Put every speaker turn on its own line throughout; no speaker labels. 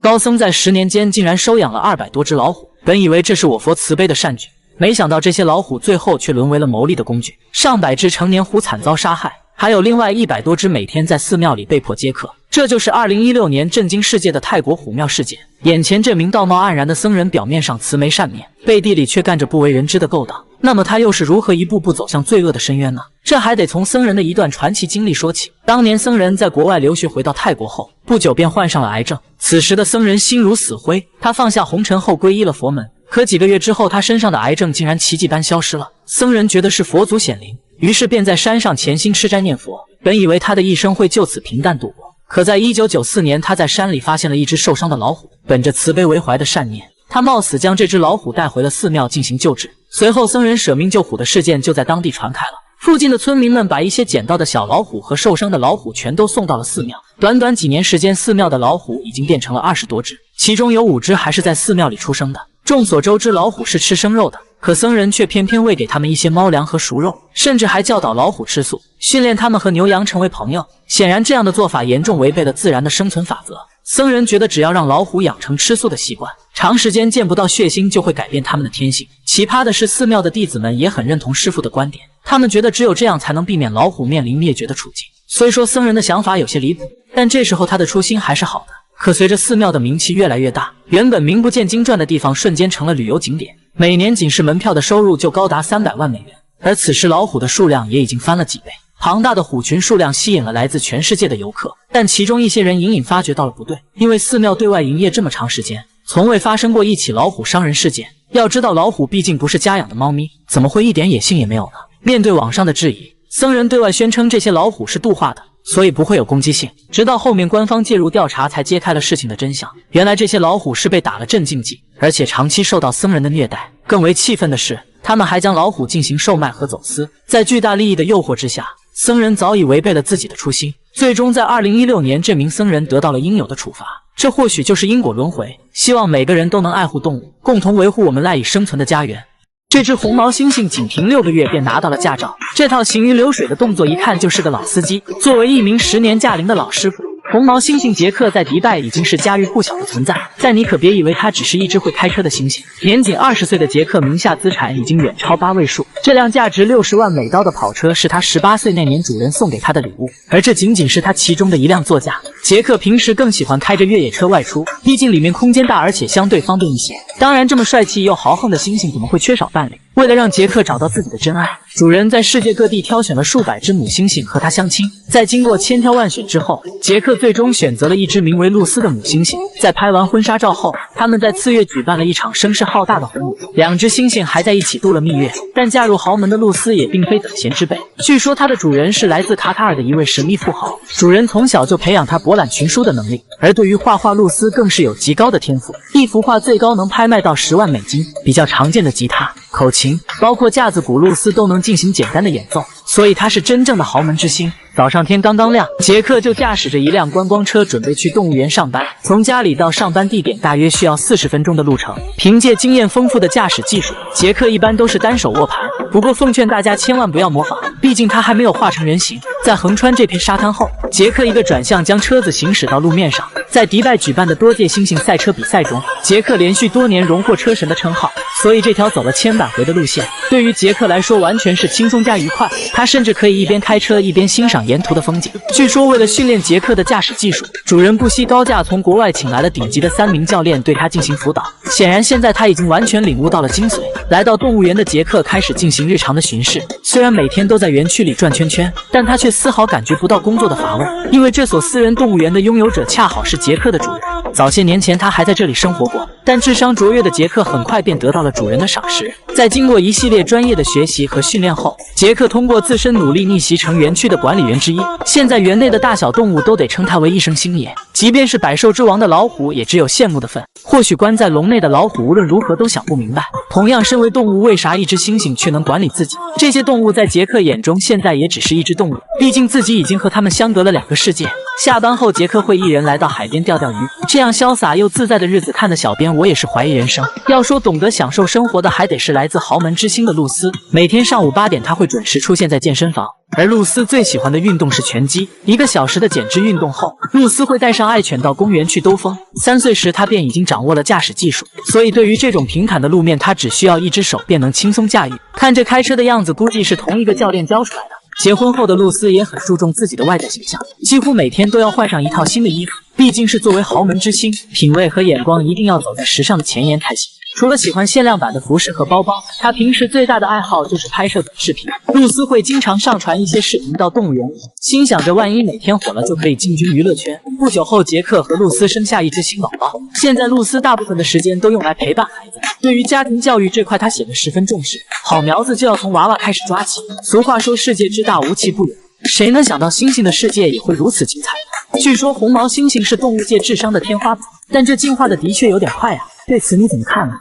高僧在10年间竟然收养了200多只老虎，本以为这是我佛慈悲的善举，没想到这些老虎最后却沦为了牟利的工具，上百只成年虎惨遭杀害，还有另外100多只每天在寺庙里被迫接客。这就是2016年震惊世界的泰国虎庙事件。眼前这名道貌岸然的僧人，表面上慈眉善面，背地里却干着不为人知的勾当。那么他又是如何一步步走向罪恶的深渊呢？这还得从僧人的一段传奇经历说起。当年僧人在国外留学回到泰国后，不久便患上了癌症。此时的僧人心如死灰，他放下红尘后皈依了佛门。可几个月之后，他身上的癌症竟然奇迹般消失了。僧人觉得是佛祖显灵，于是便在山上潜心吃斋念佛，本以为他的一生会就此平淡度过。可在1994年，他在山里发现了一只受伤的老虎，本着慈悲为怀的善念，他冒死将这只老虎带回了寺庙进行救治。随后僧人舍命救虎的事件就在当地传开了，附近的村民们把一些捡到的小老虎和受伤的老虎全都送到了寺庙。短短几年时间，寺庙的老虎已经变成了20多只，其中有5只还是在寺庙里出生的。众所周知，老虎是吃生肉的，可僧人却偏偏喂给他们一些猫粮和熟肉，甚至还教导老虎吃素，训练他们和牛羊成为朋友。显然这样的做法严重违背了自然的生存法则。僧人觉得只要让老虎养成吃素的习惯，长时间见不到血腥就会改变他们的天性。奇葩的是，寺庙的弟子们也很认同师父的观点，他们觉得只有这样才能避免老虎面临灭绝的处境。虽说僧人的想法有些离谱，但这时候他的初心还是好的。可随着寺庙的名气越来越大，原本名不见经传的地方瞬间成了旅游景点，每年仅是门票的收入就高达300万美元。而此时老虎的数量也已经翻了几倍，庞大的虎群数量吸引了来自全世界的游客。但其中一些人隐隐发觉到了不对，因为寺庙对外营业这么长时间，从未发生过一起老虎伤人事件。要知道，老虎毕竟不是家养的猫咪，怎么会一点野性也没有呢？面对网上的质疑，僧人对外宣称这些老虎是度化的，所以不会有攻击性。直到后面官方介入调查，才揭开了事情的真相。原来这些老虎是被打了镇静剂，而且长期受到僧人的虐待。更为气愤的是，他们还将老虎进行售卖和走私。在巨大利益的诱惑之下，僧人早已违背了自己的初心。最终在2016年，这名僧人得到了应有的处罚。这或许就是因果轮回。希望每个人都能爱护动物，共同维护我们赖以生存的家园。这只红毛猩猩仅凭6个月便拿到了驾照，这套行云流水的动作一看就是个老司机。作为一名10年驾龄的老师傅，红毛猩猩杰克在迪拜已经是家喻户晓的存在。但你可别以为他只是一只会开车的猩猩，年仅20岁的杰克名下资产已经远超8位数。这辆价值60万美刀的跑车是他18岁那年主人送给他的礼物，而这仅仅是他其中的一辆座驾。杰克平时更喜欢开着越野车外出，毕竟里面空间大，而且相对方便一些。当然，这么帅气又豪横的猩猩怎么会缺少伴侣？为了让杰克找到自己的真爱，主人在世界各地挑选了数百只母猩猩和他相亲。在经过千挑万选之后，杰克最终选择了一只名为露丝的母猩猩。在拍完婚纱照后，他们在次月举办了一场声势浩大的婚礼，2只猩猩还在一起度了蜜月。但嫁入豪门的露丝也并非等闲之辈，据说她的主人是来自卡塔尔的一位神秘富豪，主人从小就培养她博览群书的能力，而对于画画，露丝更是有极高的天赋，一幅画最高能拍卖到10万美金。比较常见的吉他、口琴，包括架子鼓，露丝都能进行简单的演奏，所以她是真正的豪门之星。早上天刚刚亮，杰克就驾驶着一辆观光车准备去动物园上班。从家里到上班地点大约需要40分钟的路程。凭借经验丰富的驾驶技术，杰克一般都是单手握盘。不过奉劝大家千万不要模仿，毕竟他还没有化成人形。在横穿这片沙滩后，杰克一个转向将车子行驶到路面上。在迪拜举办的多届猩猩赛车比赛中，杰克连续多年荣获车神的称号，所以这条走了千百回的路线对于杰克来说完全是轻松加愉快。他甚至可以一边开车一边欣赏沿途的风景。据说为了训练杰克的驾驶技术，主人不惜高价从国外请来了顶级的3名教练对他进行辅导。显然现在他已经完全领悟到了精髓。来到动物园的杰克开始进行日常的巡视，虽然每天都在园区里转圈圈，但他却丝毫感觉不到工作的乏味，因为这所私人动物园的拥有者恰好是杰克的主人。早些年前他还在这里生活过，但智商卓越的杰克很快便得到了主人的赏识。在经过一系列专业的学习和训练后，杰克通过自身努力逆袭成园区的管理员之一。现在园内的大小动物都得称他为一声星爷，即便是百兽之王的老虎也只有羡慕的份。或许关在笼内的老虎无论如何都想不明白，同样身为动物，为啥一只猩猩却能管理自己？这些动物在杰克眼中现在也只是一只动物，毕竟自己已经和他们相隔了2个世界。下班后，杰克会一人来到海边钓钓鱼，这样潇洒又自在的日子，看得小编我也是怀疑人生。要说懂得享受生活的，还得是来自豪门之星的露丝。每天上午8点，他会准时出现在健身房，而露丝最喜欢的运动是拳击。1个小时的减脂运动后，露丝会带上爱犬到公园去兜风。3岁时，她便已经掌握了驾驶技术，所以对于这种平坦的路面，她只需要1只手便能轻松驾驭。看这开车的样子，估计是同一个教练教出来的。结婚后的露丝也很注重自己的外在形象，几乎每天都要换上一套新的衣服。毕竟是作为豪门之星，品味和眼光一定要走在时尚的前沿才行。除了喜欢限量版的服饰和包包，她平时最大的爱好就是拍摄短视频。露丝会经常上传一些视频到动物园里，心想着万一哪天火了，就可以进军娱乐圈。不久后，杰克和露丝生下1只新宝宝。现在露丝大部分的时间都用来陪伴孩子，对于家庭教育这块，她显得十分重视。好苗子就要从娃娃开始抓起。俗话说，世界之大，无奇不有。谁能想到猩猩的世界也会如此精彩呢？据说红毛猩猩是动物界智商的天花板，但这进化的的确有点快啊。对此你怎么看呢？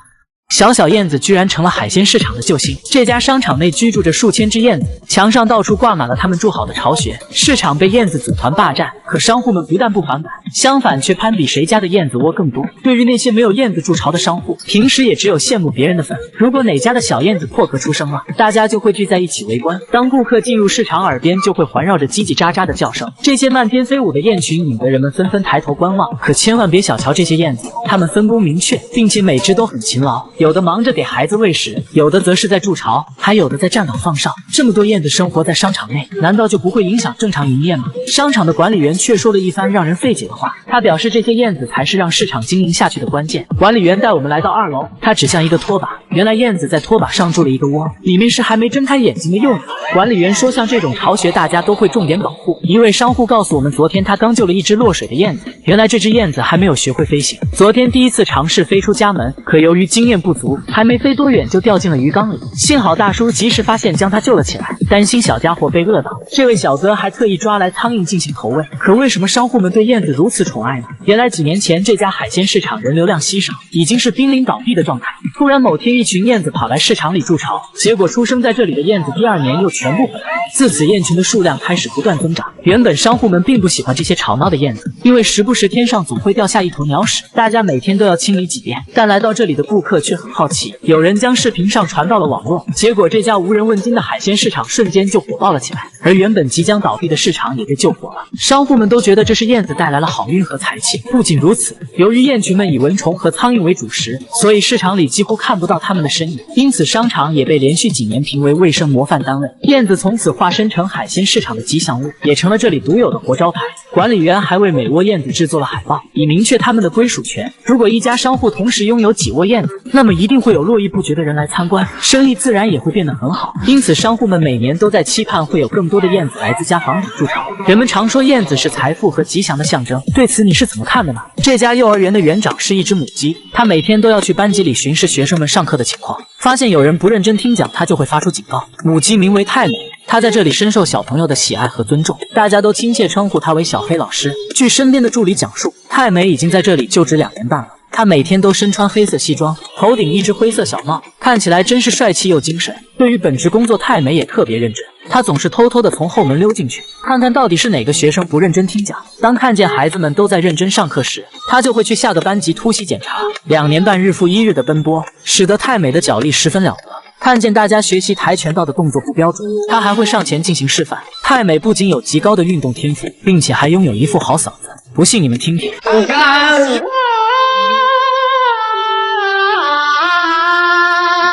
小燕子居然成了海鲜市场的救星。这家商场内居住着数千只燕子，墙上到处挂满了它们筑好的巢穴。市场被燕子组团霸占，可商户们不但不反感，相反却攀比谁家的燕子窝更多。对于那些没有燕子筑巢的商户，平时也只有羡慕别人的份。如果哪家的小燕子破壳出生了，大家就会聚在一起围观。当顾客进入市场，耳边就会环绕着叽叽喳喳的叫声。这些漫天飞舞的燕群引得人们纷纷抬头观望。可千万别小瞧这些燕子，它们分工明确，并且每只都很勤劳。有的忙着给孩子喂食，有的则是在筑巢，还有的在站岗放哨。这么多燕子生活在商场内，难道就不会影响正常营业吗？商场的管理员却说了一番让人费解的话。他表示这些燕子才是让市场经营下去的关键。管理员带我们来到2楼，他指向一个拖把，原来燕子在拖把上筑了一个窝，里面是还没睁开眼睛的幼鸟。管理员说，像这种巢穴大家都会重点保护。一位商户告诉我们，昨天他刚救了1只落水的燕子，原来这只燕子还没有学会飞行，昨天第一次尝试飞出家门，可由于经验不足，还没飞多远就掉进了鱼缸里。幸好大叔及时发现，将它救了起来。担心小家伙被饿到，这位小哥还特意抓来苍蝇进行投喂。可为什么商户们对燕子如此宠爱呢？原来几年前这家海鲜市场人流量稀少，已经是濒临倒闭的状态。突然某天，一群燕子跑来市场里筑巢，结果出生在这里的燕子第2年又全部回来。自此燕群的数量开始不断增长。原本商户们并不喜欢这些吵闹的燕子，因为时不时天上总会掉下一坨鸟屎，大家每天都要清理几遍。但来到这里的顾客却很好奇，有人将视频上传到了网络，结果这家无人问津的海鲜市场瞬间就火爆了起来，而原本即将倒闭的市场也被救活了。商户们都觉得这是燕子带来了好运和财气。不仅如此，由于燕群们以蚊虫和苍蝇为主食，所以市场里几乎看不到它们的身影，因此商场也被连续几年评为卫生模范单位。燕子从此化身成海鲜市场的吉祥物，也成了这里独有的活招牌。管理员还为每窝燕子制作了海报，以明确它们的归属权。如果一家商户同时拥有几窝燕子，那么一定会有络绎不绝的人来参观，生意自然也会变得很好。因此商户们每年都在期盼会有更多的燕子来自家房里筑巢。人们常说燕子是财富和吉祥的象征，对此你是怎么看的呢？这家幼儿园的园长是一只母鸡，他每天都要去班级里巡视学生们上课的情况，发现有人不认真听讲，他就会发出警告。母鸡名为太美，他在这里深受小朋友的喜爱和尊重，大家都亲切称呼他为小黑老师。据身边的助理讲述，太美已经在这里就职2年半了。他每天都身穿黑色西装，头顶一只灰色小帽，看起来真是帅气又精神。对于本职工作，太美也特别认真，他总是偷偷的从后门溜进去，看看到底是哪个学生不认真听讲。当看见孩子们都在认真上课时，他就会去下个班级突袭检查。2年半日复一日的奔波，使得太美的脚力十分了得。看见大家学习跆拳道的动作不标准，他还会上前进行示范。太美不仅有极高的运动天赋，并且还拥有一副好嗓子，不信你们听听。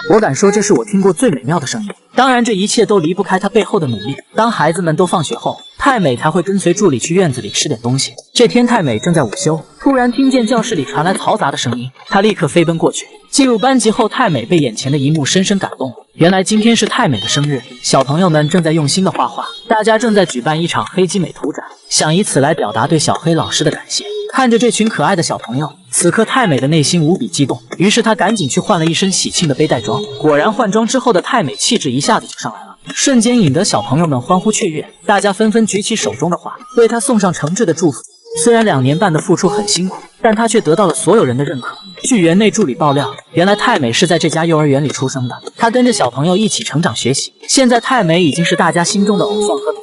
我敢说，这是我听过最美妙的声音。当然，这一切都离不开他背后的努力。当孩子们都放学后，太美才会跟随助理去院子里吃点东西。这天，太美正在午休，突然听见教室里传来嘈杂的声音，她立刻飞奔过去。进入班级后，太美被眼前的一幕深深感动了。原来今天是太美的生日，小朋友们正在用心的画画，大家正在举办一场黑肌美图展，想以此来表达对小黑老师的感谢。看着这群可爱的小朋友，此刻太美的内心无比激动，于是她赶紧去换了一身喜庆的背带装。果然，换装之后的太美气质一下子就上来了，瞬间引得小朋友们欢呼雀跃，大家纷纷举起手中的花，为她送上诚挚的祝福。虽然2年半的付出很辛苦，但她却得到了所有人的认可。据园内助理爆料，原来太美是在这家幼儿园里出生的，她跟着小朋友一起成长学习，现在太美已经是大家心中的偶像和